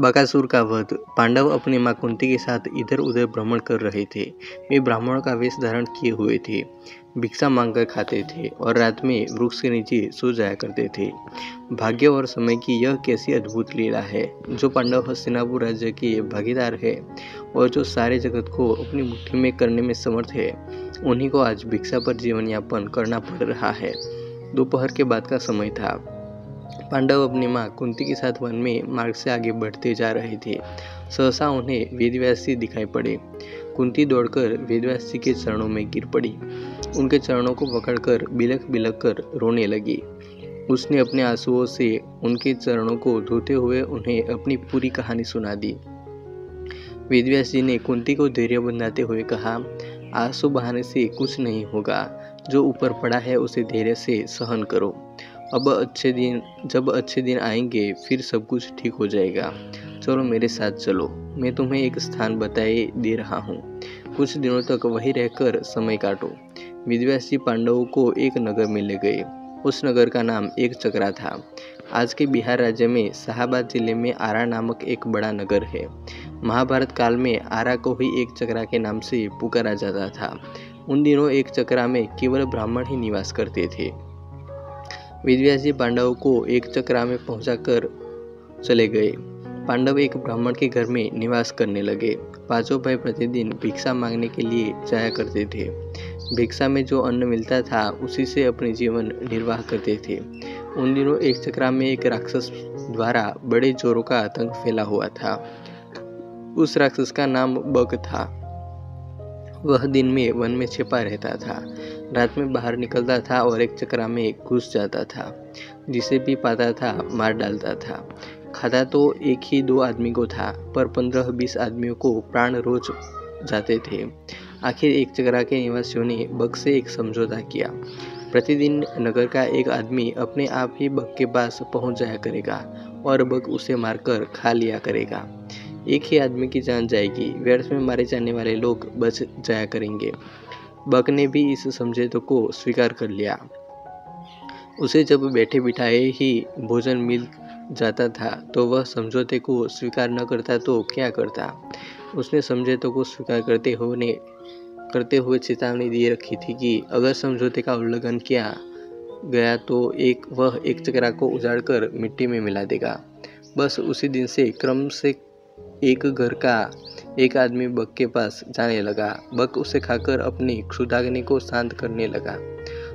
बकासुर का वध। पांडव अपनी मां कुंती के साथ इधर उधर भ्रमण कर रहे थे। वे ब्राह्मणों का वेश धारण किए हुए थे, भिक्षा मांगकर खाते थे और रात में वृक्ष के नीचे सो जाया करते थे। भाग्य और समय की यह कैसी अद्भुत लीला है। जो पांडव हस्तिनापुर राज्य के भागीदार है और जो सारे जगत को अपनी मुट्ठी में करने में समर्थ है, उन्हीं को आज भिक्षा पर जीवन यापन करना पड़ रहा है। दोपहर के बाद का समय था। पांडव अपनी मां कुंती के साथ वन में मार्ग से आगे बढ़ते जा रहे थे। सहसा उन्हें वेदव्यास जी दिखाई पड़े। कुंती दौड़कर वेदव्यास जी के चरणों में गिर पड़ी। उनके चरणों को पकड़कर बिलख बिलख कर रोने लगी। उसने अपने आंसुओं से उनके चरणों को धोते हुए उन्हें अपनी पूरी कहानी सुना दी। वेदव्यास जी ने कुंती को धैर्य बंधाते हुए कहा, आंसू बहाने से कुछ नहीं होगा। जो ऊपर पड़ा है उसे धैर्य से सहन करो। जब अच्छे दिन आएंगे फिर सब कुछ ठीक हो जाएगा। चलो मेरे साथ चलो, मैं तुम्हें एक स्थान बताए दे रहा हूँ। कुछ दिनों तक वहीं रहकर समय काटो। वेदव्यास जी पांडवों को एक नगर में ले गए। उस नगर का नाम एक चकरा था। आज के बिहार राज्य में शाहाबाद जिले में आरा नामक एक बड़ा नगर है। महाभारत काल में आरा को ही एक चकरा के नाम से पुकारा जाता था। उन दिनों एक चकरा में केवल ब्राह्मण ही निवास करते थे। वेदव्यास जी पांडवों को एक चकरा में पहुंचाकर चले गए। पांडव एक ब्राह्मण के घर में निवास करने लगे। पांचों भाई प्रतिदिन भिक्षा मांगने के लिए जाया करते थे। भिक्षा में जो अन्न मिलता था उसी से अपने जीवन निर्वाह करते थे। उन दिनों एक चकरा में एक राक्षस द्वारा बड़े जोरों का आतंक फैला हुआ था। उस राक्षस का नाम बक था। वह दिन में वन में छिपा रहता था, रात में बाहर निकलता था और एक चकरा में घुस जाता था। जिसे भी पाता था मार डालता था। खाता तो एक ही दो आदमी को था, पर 15-20 आदमियों को प्राण रोज जाते थे। आखिर एक चकरा के निवासियों ने बक से एक समझौता किया। प्रतिदिन नगर का एक आदमी अपने आप ही बक के पास पहुंच जाया करेगा और बक उसे मारकर खा लिया करेगा। एक ही आदमी की जान जाएगी, व्यर्थ में मारे जाने वाले लोग बच जाया करेंगे। बक ने भी इस समझौते को स्वीकार कर लिया। उसे जब बैठे बिठाए ही भोजन मिल जाता था तो वह समझौते को स्वीकार न करता तो क्या करता। उसने समझौते को स्वीकार करते हुए चेतावनी दे रखी थी कि अगर समझौते का उल्लंघन किया गया तो वह एक चकरा को उजाड़कर मिट्टी में मिला देगा। बस उसी दिन से क्रम से एक घर का एक आदमी बक के पास जाने लगा। बक उसे खाकर अपनी क्षुधाग्नि को शांत करने लगा।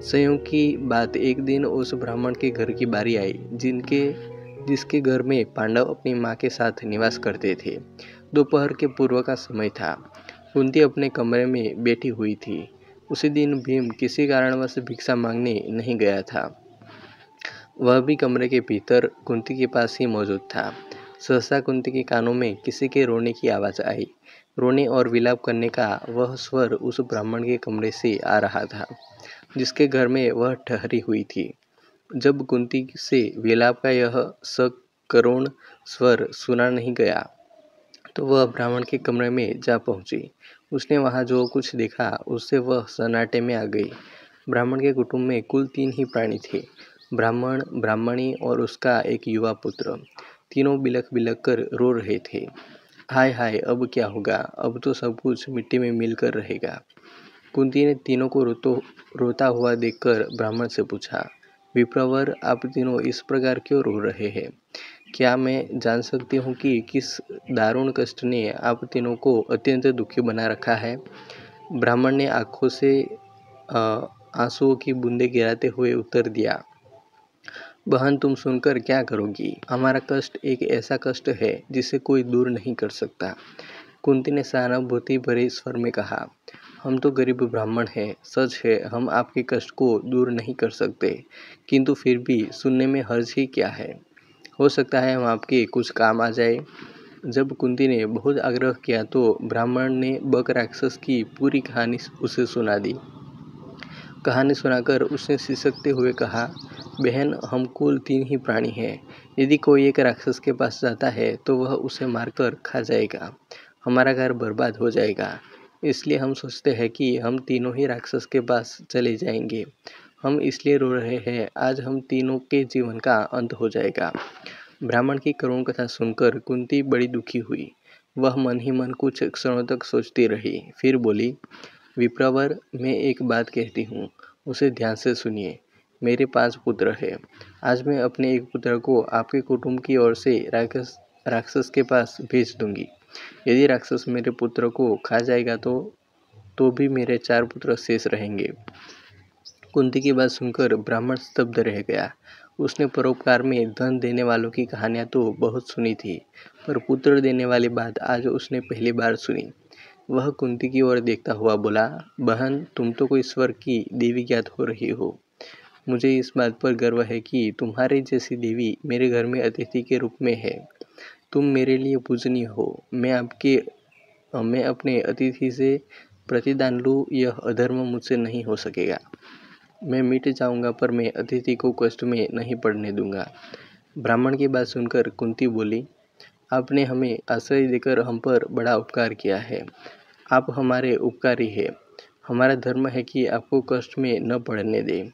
संयोग की बात, एक दिन उस ब्राह्मण के घर की बारी आई जिसके घर में पांडव अपनी मां के साथ निवास करते थे। दोपहर के पूर्व का समय था। कुंती अपने कमरे में बैठी हुई थी। उसी दिन भीम किसी कारणवश भिक्षा मांगने नहीं गया था। वह भी कमरे के भीतर कुंती के पास ही मौजूद था। सहसा कुंती के कानों में किसी के रोने की आवाज़ आई। रोने और विलाप करने का वह स्वर उस ब्राह्मण के कमरे से आ रहा था, जिसके घर में वह ठहरी हुई थी। जब कुंती से विलाप का यह सकरुण स्वर सुना नहीं गया तो वह ब्राह्मण के कमरे में जा पहुंची। उसने वहां जो कुछ देखा उससे वह सन्नाटे में आ गई। ब्राह्मण के कुटुंब में कुल 3 ही प्राणी थे, ब्राह्मण, ब्राह्मणी और उसका एक युवा पुत्र। तीनों बिलख बिलख कर रो रहे थे। हाय हाय, अब क्या होगा? अब तो सब कुछ मिट्टी में मिलकर रहेगा। कुंती ने तीनों को रोता हुआ देखकर ब्राह्मण से पूछा, विप्रवर, आप तीनों इस प्रकार क्यों रो रहे हैं? क्या मैं जान सकती हूँ कि किस दारुण कष्ट ने आप तीनों को अत्यंत दुखी बना रखा है? ब्राह्मण ने आंखों से आंसुओं की बूंदें गिराते हुए उत्तर दिया, बहन, तुम सुनकर क्या करोगी? हमारा कष्ट एक ऐसा कष्ट है जिसे कोई दूर नहीं कर सकता। कुंती ने सहानुभूति भरे स्वर में कहा, हम तो गरीब ब्राह्मण हैं। सच है, हम आपके कष्ट को दूर नहीं कर सकते, किंतु फिर भी सुनने में हर्ज ही क्या है। हो सकता है हम आपके कुछ काम आ जाए। जब कुंती ने बहुत आग्रह किया तो ब्राह्मण ने बक राक्षस की पूरी कहानी उसे सुना दी। कहानी सुनाकर उसने सिसकते हुए कहा, बहन, हम कुल 3 ही प्राणी हैं। यदि कोई एक राक्षस के पास जाता है तो वह उसे मारकर खा जाएगा। हमारा घर बर्बाद हो जाएगा। इसलिए हम सोचते हैं कि हम तीनों ही राक्षस के पास चले जाएंगे। हम इसलिए रो रहे हैं, आज हम तीनों के जीवन का अंत हो जाएगा। ब्राह्मण की करुण कथा सुनकर कुंती बड़ी दुखी हुई। वह मन ही मन कुछ क्षणों तक सोचती रही, फिर बोली, विप्रवर, मैं एक बात कहती हूँ, उसे ध्यान से सुनिए। मेरे 5 पुत्र हैं। आज मैं अपने एक पुत्र को आपके कुटुंब की ओर से राक्षस के पास भेज दूंगी। यदि राक्षस मेरे पुत्र को खा जाएगा तो भी मेरे 4 पुत्र शेष रहेंगे। कुंती की बात सुनकर ब्राह्मण स्तब्ध रह गया। उसने परोपकार में धन देने वालों की कहानियां तो बहुत सुनी थी, पर पुत्र देने वाली बात आज उसने पहली बार सुनी। वह कुंती की ओर देखता हुआ बोला, बहन, तुम तो कोई स्वर्ग की देवी ज्ञात हो रही हो। मुझे इस बात पर गर्व है कि तुम्हारे जैसी देवी मेरे घर में अतिथि के रूप में है। तुम मेरे लिए पूजनीय हो। मैं अपने अतिथि से प्रतिदान लूँ, यह अधर्म मुझसे नहीं हो सकेगा। मैं मिट जाऊंगा, पर मैं अतिथि को कष्ट में नहीं पड़ने दूंगा। ब्राह्मण की बात सुनकर कुंती बोली, आपने हमें आश्रय देकर हम पर बड़ा उपकार किया है। आप हमारे उपकारी हैं। हमारा धर्म है कि आपको कष्ट में न पड़ने दें।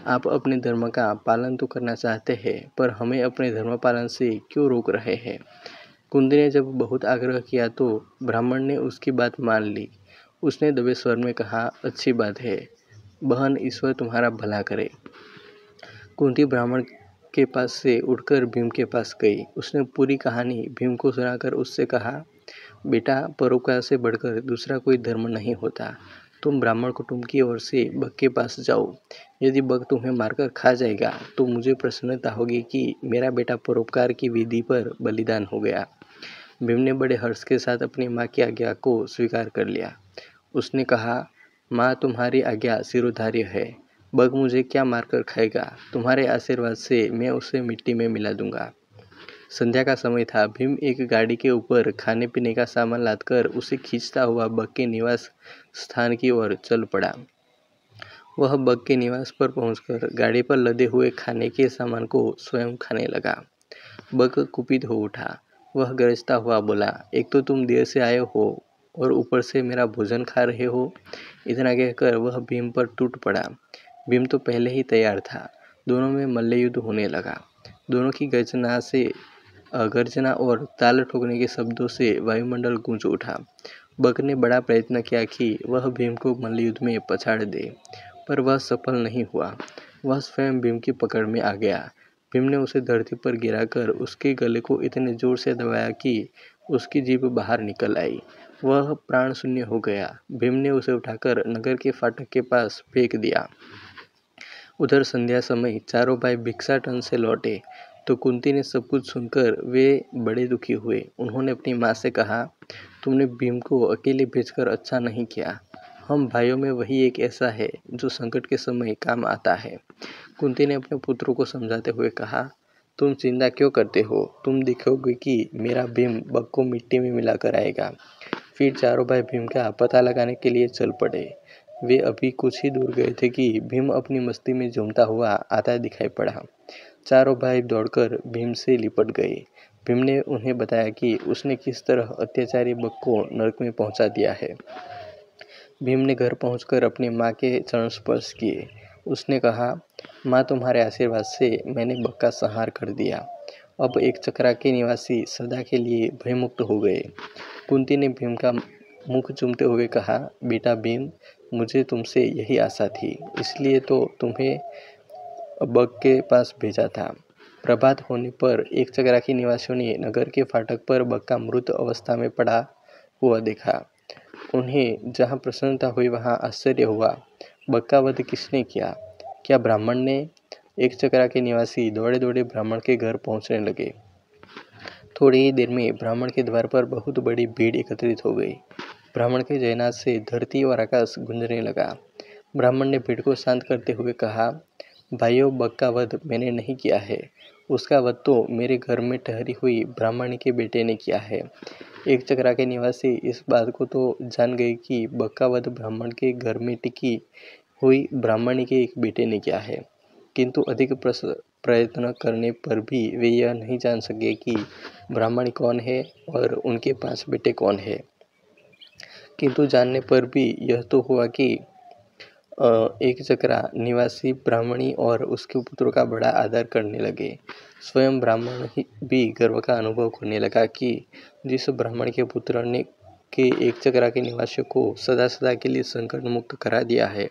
आप अपने धर्म का पालन तो करना चाहते हैं, पर हमें अपने धर्म पालन से क्यों रोक रहे हैं? कुंती ने जब बहुत आग्रह किया तो ब्राह्मण ने उसकी बात मान ली। उसने दबे स्वर में कहा, अच्छी बात है बहन, ईश्वर तुम्हारा भला करे। कुंती ब्राह्मण के पास से उठकर भीम के पास गई। उसने पूरी कहानी भीम को सुनाकर उससे कहा, बेटा, परोपकार से बढ़कर दूसरा कोई धर्म नहीं होता। तुम ब्राह्मण कुटुंब की ओर से बक के पास जाओ। यदि बक तुम्हें मारकर खा जाएगा तो मुझे प्रसन्नता होगी कि मेरा बेटा परोपकार की विधि पर बलिदान हो गया। भीम ने बड़े हर्ष के साथ अपनी माँ की आज्ञा को स्वीकार कर लिया। उसने कहा, माँ, तुम्हारी आज्ञा शिरोधार्य है। बग मुझे क्या मारकर खाएगा? तुम्हारे आशीर्वाद से मैं उसे मिट्टी में मिला दूंगा। संध्या का समय था। भीम एक गाड़ी के ऊपर खाने पीने का सामान लादकर उसे खींचता हुआ बग के निवास स्थान की ओर चल पड़ा। वह बग के निवास पर पहुंचकर गाड़ी पर लदे हुए खाने के सामान को स्वयं खाने लगा। बग कुपित हो उठा। वह गरजता हुआ बोला, एक तो तुम देर से आए हो और ऊपर से मेरा भोजन खा रहे हो। इतना कहकर वह भीम पर टूट पड़ा। भीम तो पहले ही तैयार था। दोनों में मल्लयुद्ध होने लगा। दोनों की गर्जना और ताल ठोकने के शब्दों से वायुमंडल गूंज उठा। बग ने बड़ा प्रयत्न किया कि वह भीम को मल्लयुद्ध में पछाड़ दे, पर वह सफल नहीं हुआ। वह स्वयं भीम की पकड़ में आ गया। भीम ने उसे धरती पर गिराकर उसके गले को इतने जोर से दबाया कि उसकी जीभ बाहर निकल आई। वह प्राण शून्य हो गया। भीम ने उसे उठाकर नगर के फाटक के पास फेंक दिया। उधर संध्या समय चारों भाई भिक्षाटन से लौटे तो कुंती ने सब कुछ सुनकर वे बड़े दुखी हुए। उन्होंने अपनी माँ से कहा, तुमने भीम को अकेले भेजकर अच्छा नहीं किया। हम भाइयों में वही एक ऐसा है जो संकट के समय काम आता है। कुंती ने अपने पुत्रों को समझाते हुए कहा, तुम चिंता क्यों करते हो? तुम देखोगे कि मेरा भीम बग को मिट्टी में मिलाकर आएगा। फिर चारों भाई भीम का पता लगाने के लिए चल पड़े। वे अभी कुछ ही दूर गए थे कि भीम अपनी मस्ती में झूमता हुआ आता दिखाई पड़ा। चारों भाई दौड़कर भीम से लिपट गए। भीम ने उन्हें बताया कि उसने किस तरह अत्याचारी बग को नरक में पहुंचा दिया है। भीम ने घर पहुंचकर अपनी माँ के चरण स्पर्श किए। उसने कहा, माँ, तुम्हारे आशीर्वाद से मैंने बग का संहार कर दिया। अब एक चक्रा के निवासी सदा के लिए भयमुक्त हो गए। कुंती ने भीम का मुख चूमते हुए कहा, बेटा भीम, मुझे तुमसे यही आशा थी, इसलिए तो तुम्हें बग के पास भेजा था। प्रभात होने पर एक चक्रा के निवासियों ने नगर के फाटक पर बग का मृत अवस्था में पड़ा हुआ देखा। उन्हें जहाँ प्रसन्नता हुई वहाँ आश्चर्य हुआ। बग का वध किसने किया? क्या ब्राह्मण ने? एक चक्रा के निवासी दौड़े दौड़े ब्राह्मण के घर पहुंचने लगे। थोड़ी ही देर में ब्राह्मण के द्वार पर बहुत बड़ी भीड़ एकत्रित हो गई। ब्राह्मण के जयनाद से धरती और आकाश गूंजने लगा। ब्राह्मण ने भीड़ को शांत करते हुए कहा, भाइयों, बग का वध मैंने नहीं किया है। उसका वध तो मेरे घर में ठहरी हुई ब्राह्मणी के बेटे ने किया है। एक चक्रा के निवासी इस बात को तो जान गए कि बग का वध ब्राह्मण के घर में टिकी हुई ब्राह्मणी के एक बेटे ने किया है, किंतु अधिक प्रयत्न करने पर भी वे यह नहीं जान सके कि ब्राह्मणी कौन है और उनके 5 बेटे कौन है। किंतु जानने पर भी यह तो हुआ कि एक चक्रा निवासी ब्राह्मणी और उसके पुत्रों का बड़ा आदर करने लगे। स्वयं ब्राह्मण भी गर्व का अनुभव करने लगा कि जिस ब्राह्मण के पुत्र ने के एक चक्रा के निवासियों को सदा सदा के लिए संकट मुक्त करा दिया है,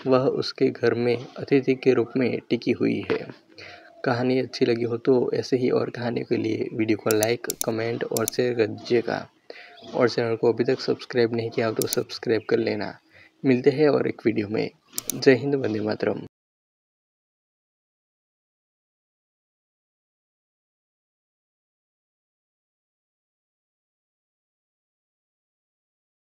वह उसके घर में अतिथि के रूप में टिकी हुई है। कहानी अच्छी लगी हो तो ऐसे ही और कहानियों के लिए वीडियो को लाइक, कमेंट और शेयर कर दीजिएगा। और चैनल को अभी तक सब्सक्राइब नहीं किया हो तो सब्सक्राइब कर लेना। मिलते हैं और एक वीडियो में। जय हिंद, वंदे मातरम।